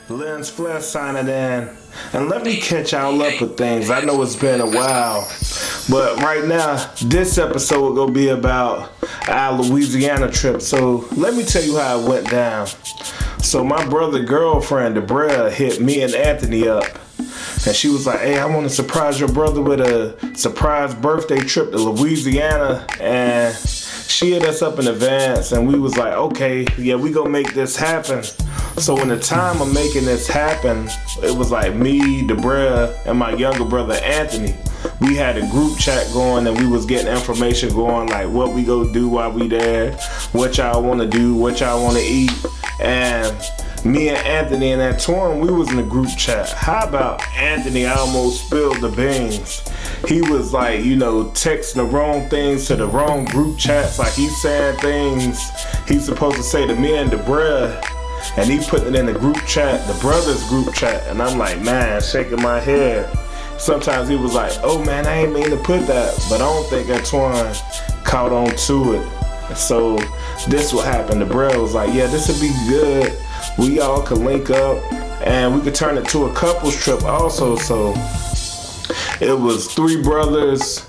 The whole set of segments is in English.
Lens Flesh signing in. And let me catch y'all up with things. I know it's been a while. But right now, this episode will be about our Louisiana trip. So let me tell you how it went down. So my brother's girlfriend, Debra, hit me and Anthony up. And she was like, hey, I want to surprise your brother with a surprise birthday trip to Louisiana. And she hit us up in advance. And we was like, okay, yeah, we gonna make this happen. So in the time of making this happen, it was like me, Debra, and my younger brother, Anthony. We had a group chat going and we was getting information going, like what we go do while we there, what y'all want to do, what y'all want to eat. And me and Anthony and Antoine, we was in a group chat. How about Anthony almost spilled the beans? He was like, texting the wrong things to the wrong group chats. Like he's saying things he's supposed to say to me and Debra, and he put it in the group chat, the brothers group chat. And I'm like, man, shaking my head. Sometimes he was like, oh man, I ain't mean to put that. But I don't think Antoine caught on to it. So this what happened. Debra was like, yeah, this would be good. We all could link up and we could turn it to a couples trip also. So it was 3 brothers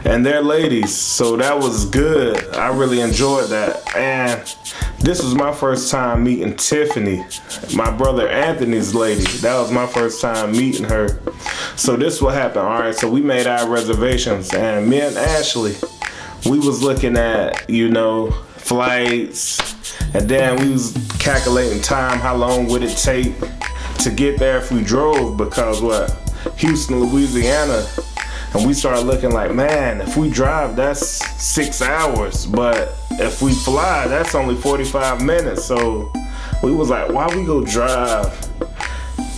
and their ladies. So that was good. I really enjoyed that. And this was my first time meeting Tiffany, my brother Anthony's lady. That was my first time meeting her. So this what happened. All right, so we made our reservations, and me and Ashley, we was looking at, flights, and then we was calculating time, how long would it take to get there if we drove, because Houston, Louisiana, and we started looking like, man, if we drive, that's 6 hours, but if we fly, that's only 45 minutes. So we was like, why we go drive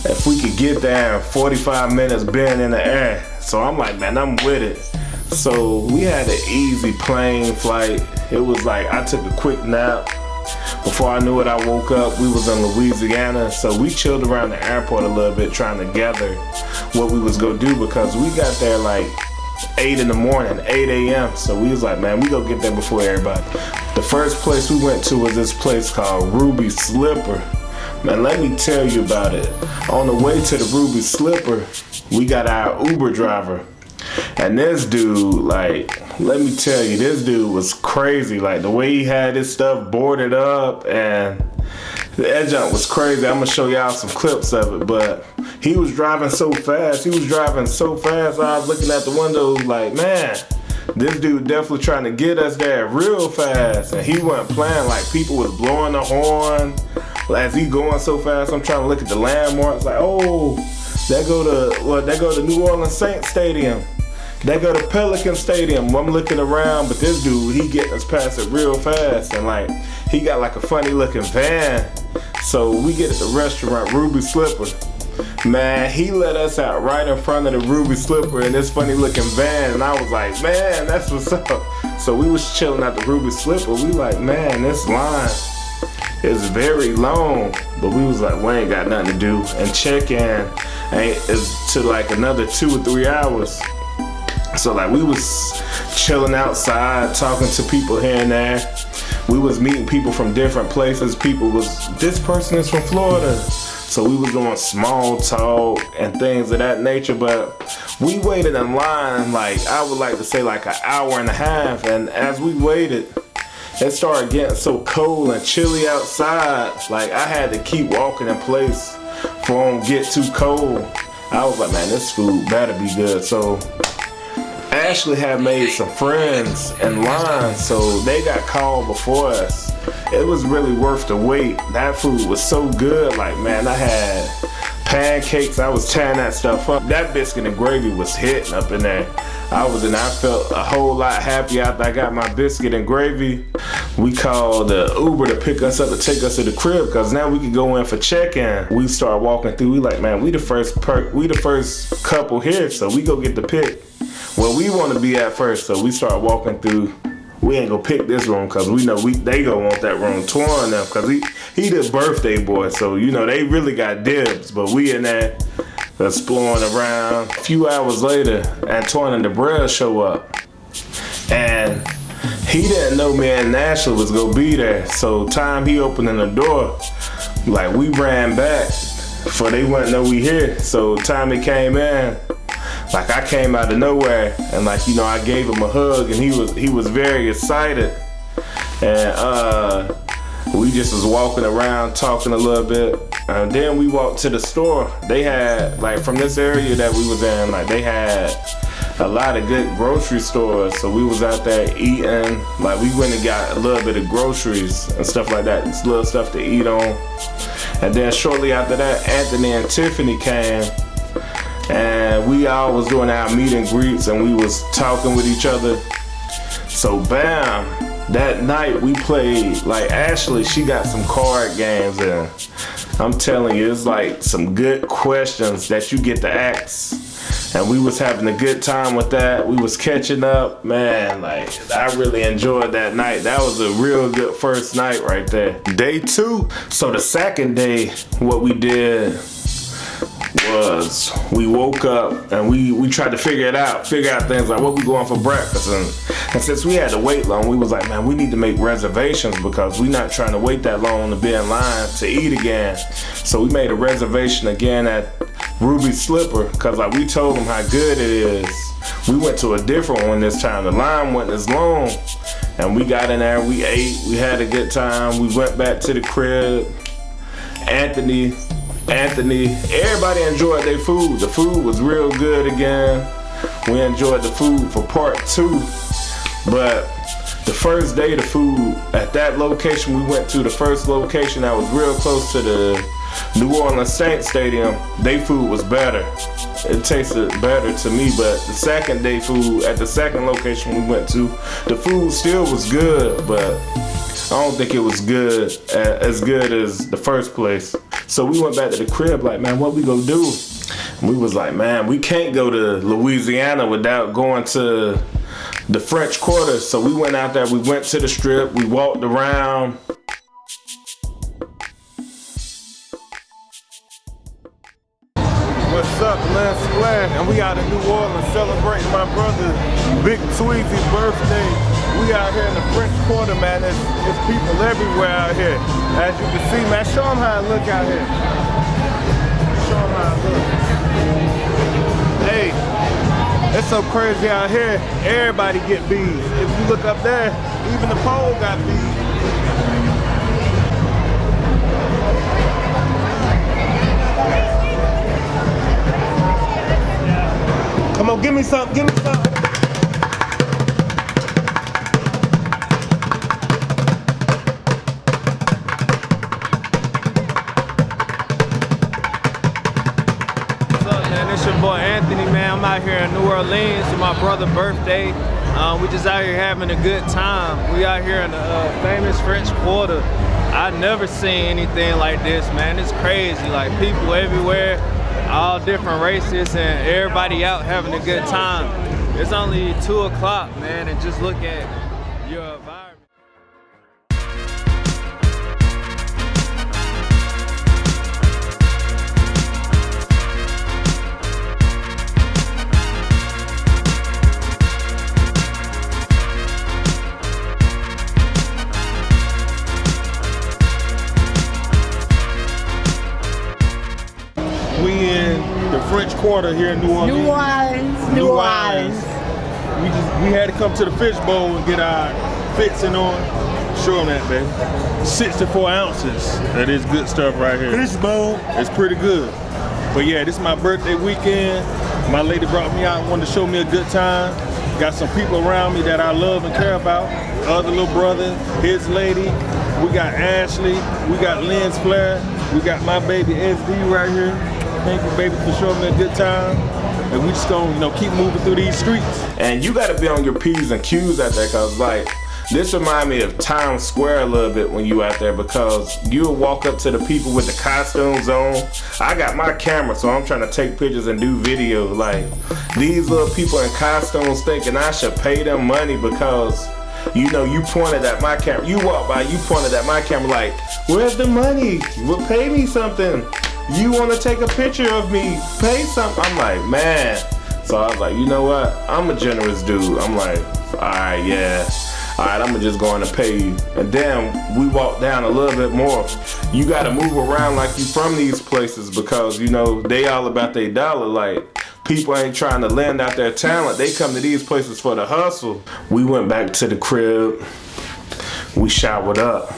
if we could get there in 45 minutes being in the air? So I'm like, man, I'm with it. So we had an easy plane flight. It was like, I took a quick nap. Before I knew it, I woke up. We was in Louisiana. So we chilled around the airport a little bit trying to gather what we was gonna do, because we got there like 8 in the morning, 8 a.m. So we was like, man, we gonna get there before everybody. The first place we went to was this place called Ruby Slipper. Man, let me tell you about it. On the way to the Ruby Slipper, we got our Uber driver. And this dude, let me tell you, this dude was crazy. Like the way he had his stuff boarded up, and that jump was crazy. I'm gonna show y'all some clips of it, but he was driving so fast. I was looking at the window like, man, this dude definitely trying to get us there real fast. And he wasn't playing. Like people was blowing the horn as he going so fast. I'm trying to look at the landmarks like, oh, that go to New Orleans Saints Stadium. They go to Pelican Stadium. I'm looking around, but this dude, he getting us past it real fast. And he got like a funny looking van. So we get at the restaurant, Ruby Slipper. Man, he let us out right in front of the Ruby Slipper in this funny looking van. And I was like, man, that's what's up. So we was chilling at the Ruby Slipper. We like, man, this line is very long. But we was like, we ain't got nothing to do. And check-in is to like another 2 or 3 hours. So we was chilling outside, talking to people here and there. We was meeting people from different places. This person is from Florida. So we was doing small talk and things of that nature. But we waited in line, I would like to say an hour and a half. And as we waited, it started getting so cold and chilly outside. I had to keep walking in place for it to get too cold. I was like, man, this food better be good. So Ashley had made some friends in line, so they got called before us. It was really worth the wait. That food was so good. Man, I had pancakes. I was tearing that stuff up. That biscuit and gravy was hitting up in there. I felt a whole lot happy after I got my biscuit and gravy. We called the Uber to pick us up to take us to the crib, because now we could go in for check-in. We start walking through. We like, man, we the first couple here, so we go get the pick where we want to be at first. So we start walking through. We ain't gonna pick this room because we know they gonna want that room torn now, because he the birthday boy, so they really got dibs. But we in there exploring around. A few hours later, Antoine and Debra show up, and he didn't know me and Ashley was gonna be there. So time he opening the door, we ran back. for they wouldn't know we here. So time it came in, like I came out of nowhere, and like, you know, I gave him a hug, and he was very excited. And we just was walking around talking a little bit, and then we walked to the store. They had, like, from this area that we was in, like, they had a lot of good grocery stores. So we was out there eating, like we went and got a little bit of groceries and stuff like that, just little stuff to eat on. And then shortly after that, Anthony and Tiffany came, and we all was doing our meet and greets, and we was talking with each other. So bam, that night we played, like Ashley, she got some card games, and I'm telling you, it's like some good questions that you get to ask. And we was having a good time with that. We was catching up, man, like I really enjoyed that night. That was a real good first night right there. Day 2. So the second day, what we did was we woke up and we tried to figure out things like what we going for breakfast. And since we had to wait long, we was like, man, we need to make reservations because we not trying to wait that long to be in line to eat again. So we made a reservation again at Ruby Slipper, because like we told them how good it is. We went to a different one this time. The line wasn't as long, and we got in there, we ate, we had a good time. We went back to the crib. Anthony, everybody enjoyed their food. The food was real good again. We enjoyed the food for part 2. But the first day, the food at that location we went to, the first location that was real close to the New Orleans Saints Stadium, they food was better. It tasted better to me, but the second day food at the second location we went to, the food still was good, but I don't think it was good as good as the first place. So we went back to the crib like, man, what we gonna do? And we was like, man, we can't go to Louisiana without going to the French Quarter. So we went out there, we went to the strip, we walked around. What's up, Lance Square? And we out in New Orleans celebrating my brother Big Tweezy's birthday. We out here in the French Quarter, man. There's people everywhere out here. As you can see, man, show them how it look out here. Show them how it look. Hey, it's so crazy out here. Everybody get bees. If you look up there, even the pole got bees. Come on, give me something, give me something. What's up, man? It's your boy Anthony, man. I'm out here in New Orleans for my brother's birthday. We just out here having a good time. We out here in the famous French Quarter. I never seen anything like this, man. It's crazy, like people everywhere. All different races and everybody out having a good time. It's only 2 o'clock, man, and just look at your environment. We in the French Quarter here in New Orleans. New Orleans. We had to come to the Fish Bowl and get our fixing on. Show them that, baby. 64 ounces. That is good stuff right here. Fish Bowl. It's pretty good. But yeah, this is my birthday weekend. My lady brought me out and wanted to show me a good time. Got some people around me that I love and care about. Other little brother, his lady. We got Ashley. We got Lens Flair. We got my baby SD right here. Thank you, baby, for showing me a good time. And we just gonna, you know, keep moving through these streets. And you gotta be on your P's and Q's out there, cause like, this remind me of Times Square a little bit when you out there, because you'll walk up to the people with the costumes on. I got my camera, so I'm trying to take pictures and do video. Like, these little people in costumes thinking I should pay them money because, you know, you pointed at my camera. You walk by, you pointed at my camera like, where's the money? Well, pay me something. You want to take a picture of me? Pay something. I'm like, man. So I was like, you know what? I'm a generous dude. I'm like, all right, yeah. right, I'm just going to pay you. And then we walk down a little bit more. You got to move around like you from these places because, you know, they all about their dollar. Like, people ain't trying to lend out their talent. They come to these places for the hustle. We went back to the crib. We showered up.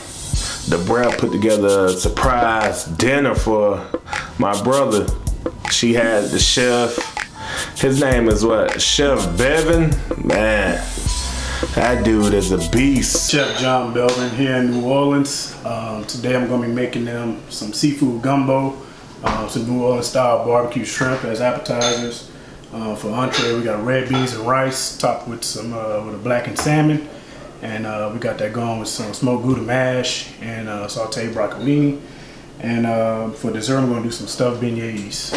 The bro put together a surprise dinner for my brother. She had the chef. His name is what? Chef Bevan? Man, that dude is a beast. Chef John Belvin here in New Orleans. Today I'm going to be making them some seafood gumbo, some New Orleans style barbecue shrimp as appetizers. For entree, we got red beans and rice topped with some with a blackened salmon. And we got that going with some smoked Gouda mash and sauteed broccolini. And for dessert, I'm going to do some stuffed beignets.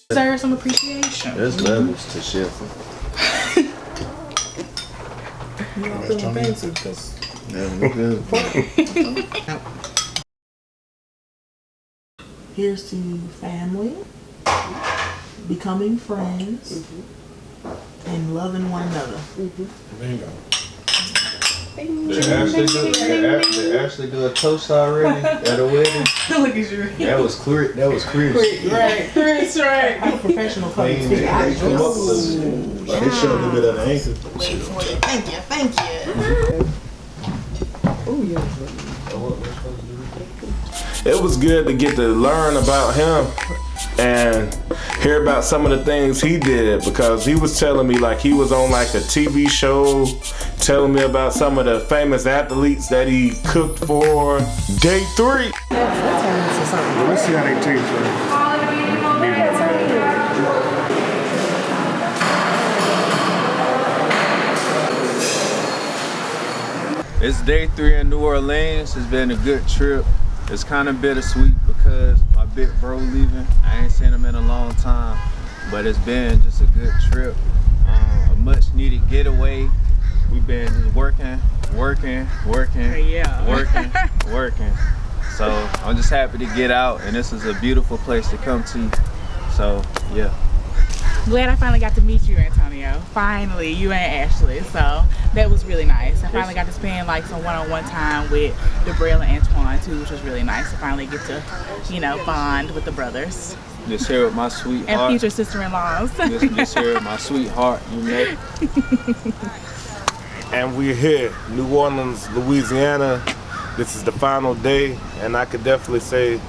Deserve some appreciation. There's levels to chef. You all feeling fancy because here's to family, becoming friends, and loving one another. Bingo. Did Ashley do a toast already at a wedding? Look at you. That was clear. That was clear. Right, Chris, right. I'm a professional public speaker. It showed a bit of the anchor. Wait for it. Thank you. Oh, yeah. It was good to get to learn about him and hear about some of the things he did because he was telling me like he was on like a TV show telling me about some of the famous athletes that he cooked for. Day 3. Let's see how they taste. It's day 3 in New Orleans. It's been a good trip. It's kind of bittersweet because my big bro leaving. I ain't seen him in a long time, but it's been just a good trip. A much needed getaway. We've been just working. So I'm just happy to get out, and this is a beautiful place to come to. So yeah. Glad I finally got to meet you, Antonio. Finally, you and Ashley. So that was really nice. I finally got to spend like some one-on-one time with Debrell and Antoine too, which was really nice to finally get to, you know, bond with the brothers. Just here with my sweetheart. And future sister-in-laws. just here with my sweetheart, you know. And we're here, New Orleans, Louisiana. This is the final day, and I could definitely say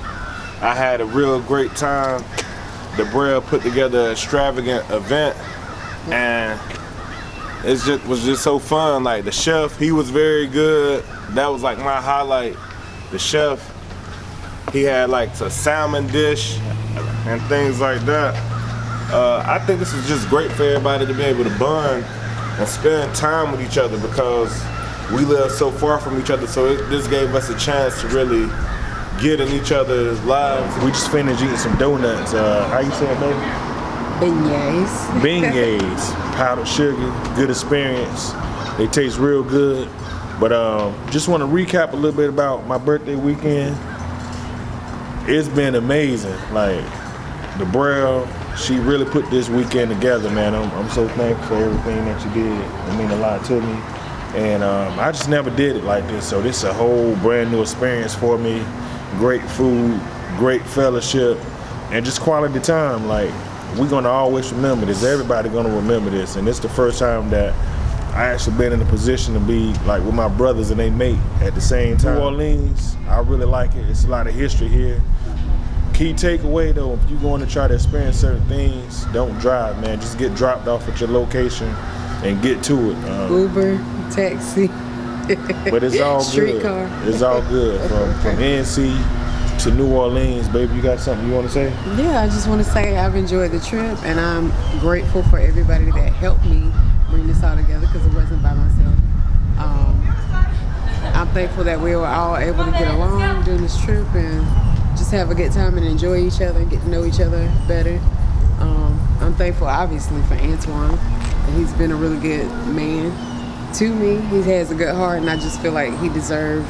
I had a real great time. Debrell put together an extravagant event, and it was just so fun. Like the chef, he was very good. That was like my highlight. The chef, he had like a salmon dish and things like that. I think this is just great for everybody to be able to bond and spend time with each other because we live so far from each other. So this gave us a chance to really get in each other's lives. We just finished eating some donuts. How you say it, baby? Beignets. Beignets, powdered sugar, good experience. They taste real good. But just want to recap a little bit about my birthday weekend. It's been amazing. Like, Debrell, she really put this weekend together, man. I'm so thankful for everything that you did. It mean a lot to me. And I just never did it like this. So this is a whole brand new experience for me. Great food, great fellowship, and just quality time. Like, we're gonna always remember this. Everybody gonna remember this. And it's the first time that I actually been in a position to be like with my brothers and they mate at the same time. New Orleans, I really like it. It's a lot of history here. Key takeaway though, if you're going to try to experience certain things, don't drive, man. Just get dropped off at your location and get to it. Uber, taxi. But it's all good. Streetcar. It's all good. From NC to New Orleans, baby. You got something you want to say? Yeah, I just want to say I've enjoyed the trip and I'm grateful for everybody that helped me bring this all together because it wasn't by myself. I'm thankful that we were all able to get along during this trip and just have a good time and enjoy each other and get to know each other better. I'm thankful, obviously, for Antoine He's been a really good man to me. He has a good heart, and I just feel like he deserved,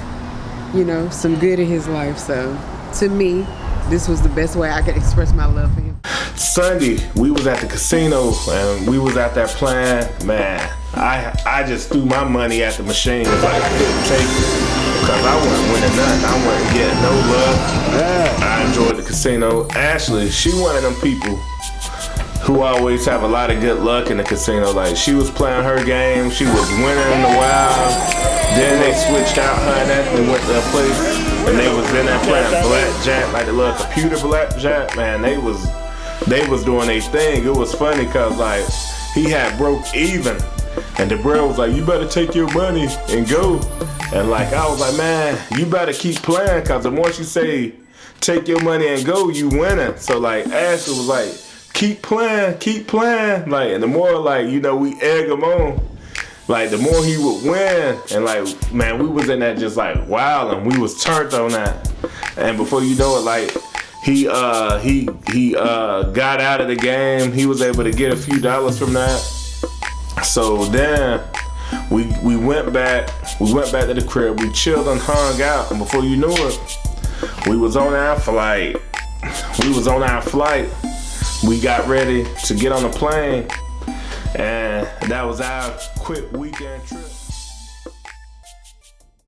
you know, some good in his life. So to me, this was the best way I could express my love for him. Sunday, we was at the casino and we was out there playing. Man, I just threw my money at the machines. I couldn't take it because I wasn't winning nothing. I wasn't getting no love. I enjoyed the casino. Ashley, she one of them people who always have a lot of good luck in the casino. Like, she was playing her game, she was winning in the wild. Then they switched out her and Anthony went to a place and they was in there playing blackjack, like the little computer blackjack. Man, they was doing their thing. It was funny because like he had broke even and the bro was like, you better take your money and go. And like I was like, man, you better keep playing because the more you say take your money and go, you winning. So like Ashley was like, keep playing. Like, and the more like, you know, we egg him on, like the more he would win. And like, man, we was in that just like wow, and we was turned on that. And before you know it, like he got out of the game. He was able to get a few dollars from that. So then we went back to the crib. We chilled and hung out. And before you knew it, we was on our flight. We got ready to get on the plane, and that was our quick weekend trip.